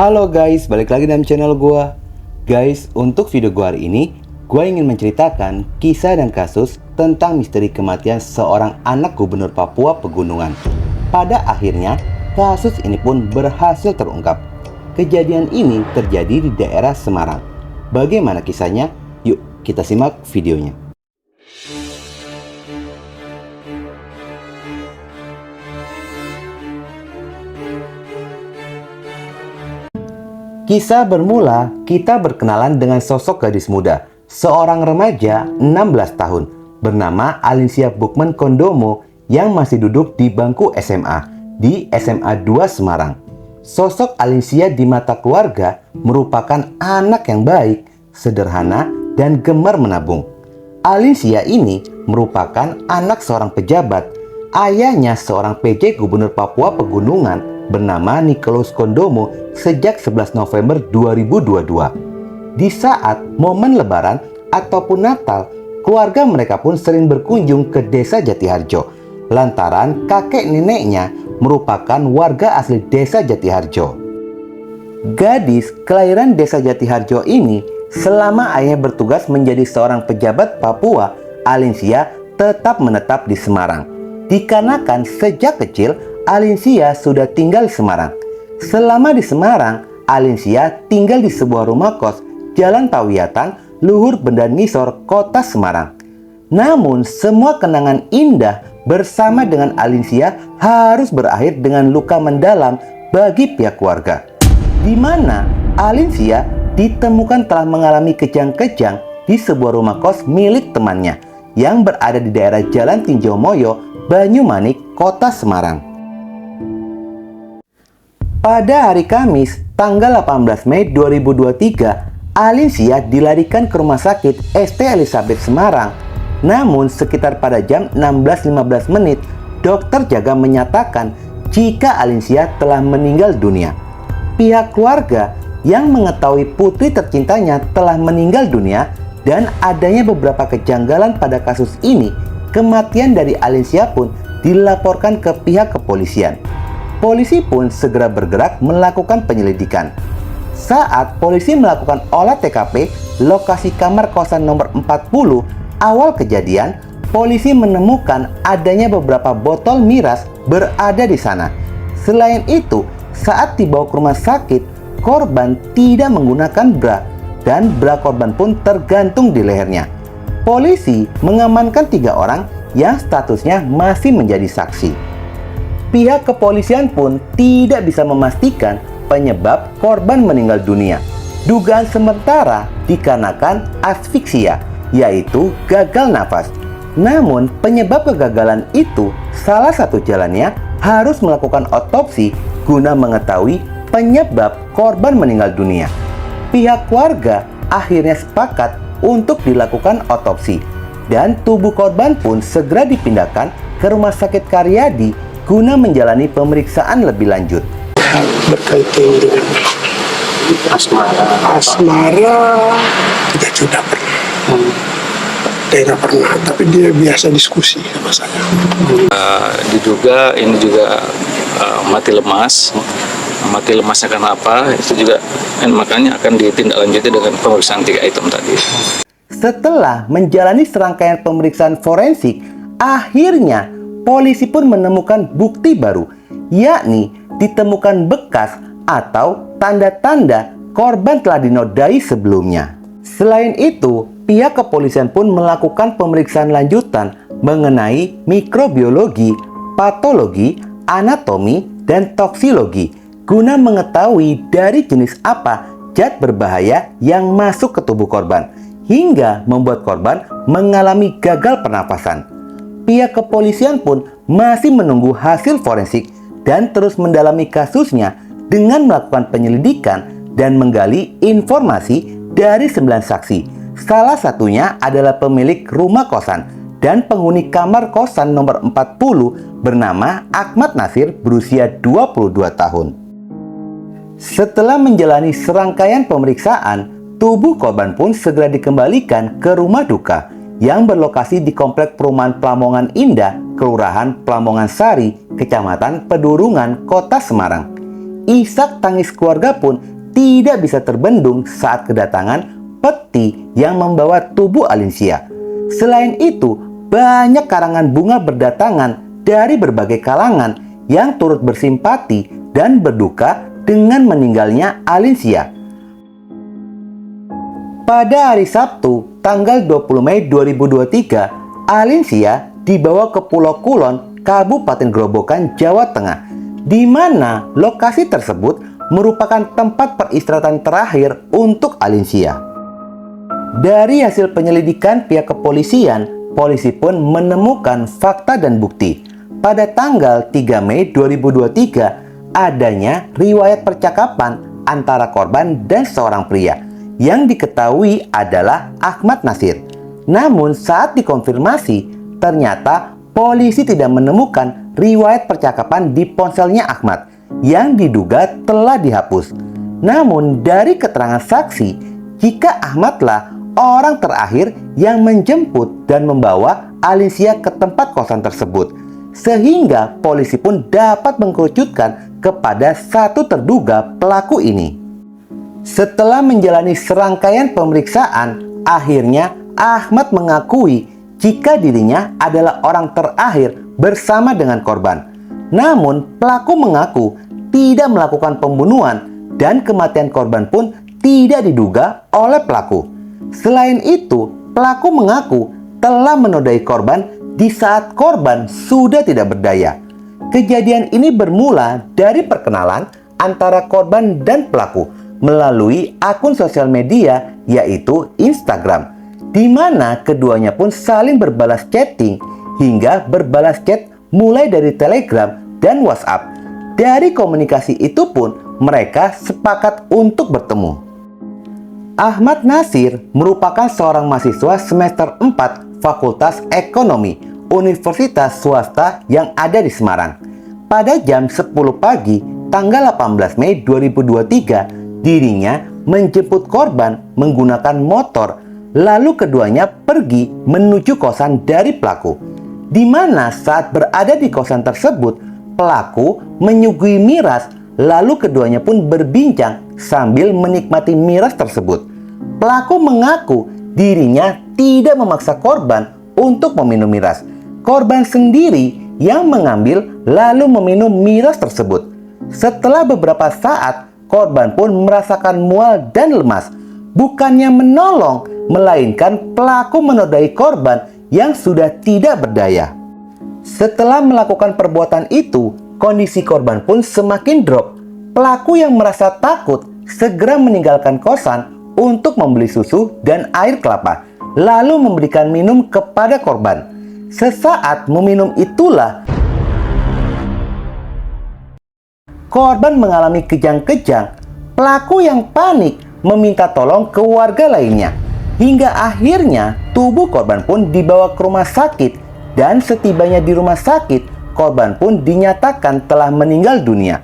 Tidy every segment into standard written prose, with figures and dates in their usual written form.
Halo guys, balik lagi dalam channel gua. Guys, untuk video gua hari ini, gua ingin menceritakan kisah dan kasus tentang misteri kematian seorang anak gubernur Papua Pegunungan. Pada akhirnya, kasus ini pun berhasil terungkap. Kejadian ini terjadi di daerah Semarang. Bagaimana kisahnya? Yuk, kita simak videonya. Kisah bermula, kita berkenalan dengan sosok gadis muda, seorang remaja 16 tahun, bernama Alinsia Bukman Kondomo yang masih duduk di bangku SMA, di SMA 2 Semarang. Sosok Alinsia di mata keluarga merupakan anak yang baik, sederhana, dan gemar menabung. Alinsia ini merupakan anak seorang pejabat, ayahnya seorang PJ Gubernur Papua Pegunungan, bernama Nicholas Kondomo sejak 11 November 2022. Di saat momen lebaran ataupun Natal, keluarga mereka pun sering berkunjung ke desa Jatiharjo lantaran kakek neneknya merupakan warga asli desa Jatiharjo. Gadis kelahiran desa Jatiharjo ini selama ayahnya bertugas menjadi seorang pejabat Papua, Alinsia tetap menetap di Semarang. Dikarenakan sejak kecil Alinsia sudah tinggal di Semarang. Selama di Semarang, Alinsia tinggal di sebuah rumah kos Jalan Pawiatan, Luhur Bendanisor, Kota Semarang. Namun, semua kenangan indah bersama dengan Alinsia harus berakhir dengan luka mendalam bagi pihak keluarga, di mana Alinsia ditemukan telah mengalami kejang-kejang di sebuah rumah kos milik temannya yang berada di daerah Jalan Tinjau Moyo, Banyumanik, Kota Semarang. Pada hari Kamis, tanggal 18 Mei 2023, Alinsia dilarikan ke Rumah Sakit ST Elizabeth Semarang. Namun, sekitar pada jam 16.15 menit, dokter jaga menyatakan jika Alinsia telah meninggal dunia. Pihak keluarga yang mengetahui putri tercintanya telah meninggal dunia dan adanya beberapa kejanggalan pada kasus ini, kematian dari Alinsia pun dilaporkan ke pihak kepolisian. Polisi pun segera bergerak melakukan penyelidikan. Saat polisi melakukan olah TKP lokasi kamar kosan nomor 40, awal kejadian, polisi menemukan adanya beberapa botol miras berada di sana. Selain itu, saat dibawa ke rumah sakit, korban tidak menggunakan bra dan bra korban pun tergantung di lehernya. Polisi mengamankan 3 orang yang statusnya masih menjadi saksi. Pihak kepolisian pun tidak bisa memastikan penyebab korban meninggal dunia. Dugaan sementara dikarenakan asfiksia, yaitu gagal nafas. Namun penyebab kegagalan itu salah satu jalannya harus melakukan otopsi guna mengetahui penyebab korban meninggal dunia. Pihak keluarga akhirnya sepakat untuk dilakukan otopsi dan tubuh korban pun segera dipindahkan ke Rumah Sakit Karyadi guna menjalani pemeriksaan lebih lanjut. Berkaitan dengan asmara kita sudah pernah. Tidak pernah, tapi dia biasa diskusi sama saya. Diduga ini juga mati lemas. Mati lemasnya karena apa? Itu juga makanya akan ditindaklanjuti dengan pemeriksaan 3 item tadi. Setelah menjalani serangkaian pemeriksaan forensik, akhirnya polisi pun menemukan bukti baru, yakni ditemukan bekas atau tanda-tanda korban telah dinodai sebelumnya. Selain itu, pihak kepolisian pun melakukan pemeriksaan lanjutan mengenai mikrobiologi, patologi, anatomi, dan toksikologi guna mengetahui dari jenis apa zat berbahaya yang masuk ke tubuh korban hingga membuat korban mengalami gagal pernapasan. Pihak kepolisian pun masih menunggu hasil forensik dan terus mendalami kasusnya dengan melakukan penyelidikan dan menggali informasi dari 9 saksi. Salah satunya adalah pemilik rumah kosan dan penghuni kamar kosan nomor 40 bernama Ahmad Nasir berusia 22 tahun. Setelah menjalani serangkaian pemeriksaan, tubuh korban pun segera dikembalikan ke rumah duka yang berlokasi di Komplek Perumahan Pelamongan Indah, Kelurahan Pelamongan Sari, Kecamatan Pedurungan, Kota Semarang. Isak tangis keluarga pun tidak bisa terbendung saat kedatangan peti yang membawa tubuh Alinsyah. Selain itu, banyak karangan bunga berdatangan dari berbagai kalangan yang turut bersimpati dan berduka dengan meninggalnya Alinsyah. Pada hari Sabtu, tanggal 20 Mei 2023, Alinsyah dibawa ke Pulau Kulon, Kabupaten Grobogan, Jawa Tengah, di mana lokasi tersebut merupakan tempat peristirahatan terakhir untuk Alinsyah. Dari hasil penyelidikan pihak kepolisian, polisi pun menemukan fakta dan bukti. Pada tanggal 3 Mei 2023, adanya riwayat percakapan antara korban dan seorang pria yang diketahui adalah Ahmad Nasir. Namun saat dikonfirmasi, ternyata polisi tidak menemukan riwayat percakapan di ponselnya Ahmad yang diduga telah dihapus. Namun dari keterangan saksi, jika Ahmadlah orang terakhir yang menjemput dan membawa Alinsyah ke tempat kosan tersebut, sehingga polisi pun dapat mengkerucutkan kepada satu terduga pelaku ini. Setelah menjalani serangkaian pemeriksaan, akhirnya Ahmad mengakui jika dirinya adalah orang terakhir bersama dengan korban. Namun pelaku mengaku tidak melakukan pembunuhan dan kematian korban pun tidak diduga oleh pelaku. Selain itu, pelaku mengaku telah menodai korban di saat korban sudah tidak berdaya. Kejadian ini bermula dari perkenalan antara korban dan pelaku melalui akun sosial media yaitu Instagram, di mana keduanya pun saling berbalas chatting hingga berbalas chat mulai dari Telegram dan WhatsApp. Dari komunikasi itu pun mereka sepakat untuk bertemu. Ahmad Nasir merupakan seorang mahasiswa semester 4 Fakultas Ekonomi Universitas Swasta yang ada di Semarang. Pada jam 10 pagi tanggal 18 Mei 2023, dirinya menjemput korban menggunakan motor, lalu keduanya pergi menuju kosan dari pelaku. Di mana saat berada di kosan tersebut, pelaku menyuguhi miras, lalu keduanya pun berbincang sambil menikmati miras tersebut. Pelaku mengaku dirinya tidak memaksa korban untuk meminum miras. Korban sendiri yang mengambil lalu meminum miras tersebut. Setelah beberapa saat, korban pun merasakan mual dan lemas. Bukannya menolong, melainkan pelaku menodai korban yang sudah tidak berdaya. Setelah melakukan perbuatan itu, kondisi korban pun semakin drop. Pelaku yang merasa takut segera meninggalkan kosan untuk membeli susu dan air kelapa, lalu memberikan minum kepada korban. Sesaat meminum itulah korban mengalami kejang-kejang. Pelaku yang panik meminta tolong ke warga lainnya. Hingga akhirnya tubuh korban pun dibawa ke rumah sakit. Dan setibanya di rumah sakit, korban pun dinyatakan telah meninggal dunia.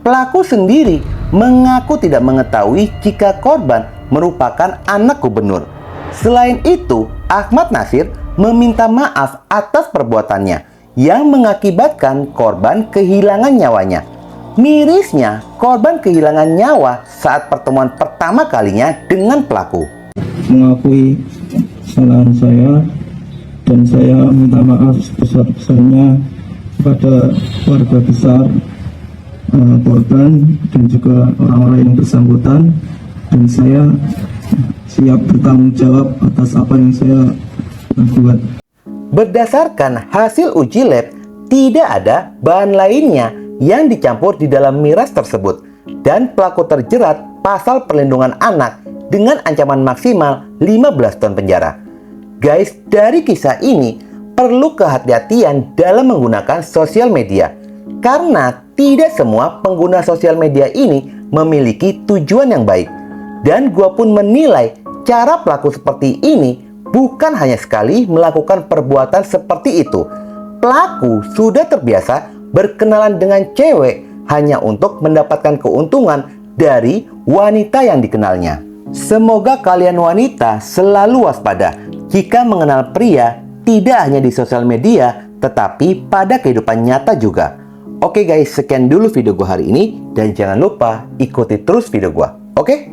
Pelaku sendiri mengaku tidak mengetahui jika korban merupakan anak gubernur. Selain itu, Ahmad Nasir meminta maaf atas perbuatannya yang mengakibatkan korban kehilangan nyawanya. Mirisnya, korban kehilangan nyawa saat pertemuan pertama kalinya dengan pelaku. Mengakui kesalahan saya dan saya minta maaf sebesar-besarnya kepada keluarga besar korban dan juga orang-orang yang bersangkutan, dan saya siap bertanggung jawab atas apa yang saya buat. Berdasarkan hasil uji lab, tidak ada bahan lainnya yang dicampur di dalam miras tersebut, dan pelaku terjerat pasal perlindungan anak dengan ancaman maksimal 15 tahun penjara. Guys, dari kisah ini perlu kehati-hatian dalam menggunakan sosial media, karena tidak semua pengguna sosial media ini memiliki tujuan yang baik. Dan gua pun menilai cara pelaku seperti ini bukan hanya sekali melakukan perbuatan seperti itu. Pelaku sudah terbiasa berkenalan dengan cewek hanya untuk mendapatkan keuntungan dari wanita yang dikenalnya. Semoga kalian wanita selalu waspada jika mengenal pria tidak hanya di sosial media, tetapi pada kehidupan nyata juga. Oke guys, sekian dulu video gua hari ini, dan jangan lupa ikuti terus video gua. Oke?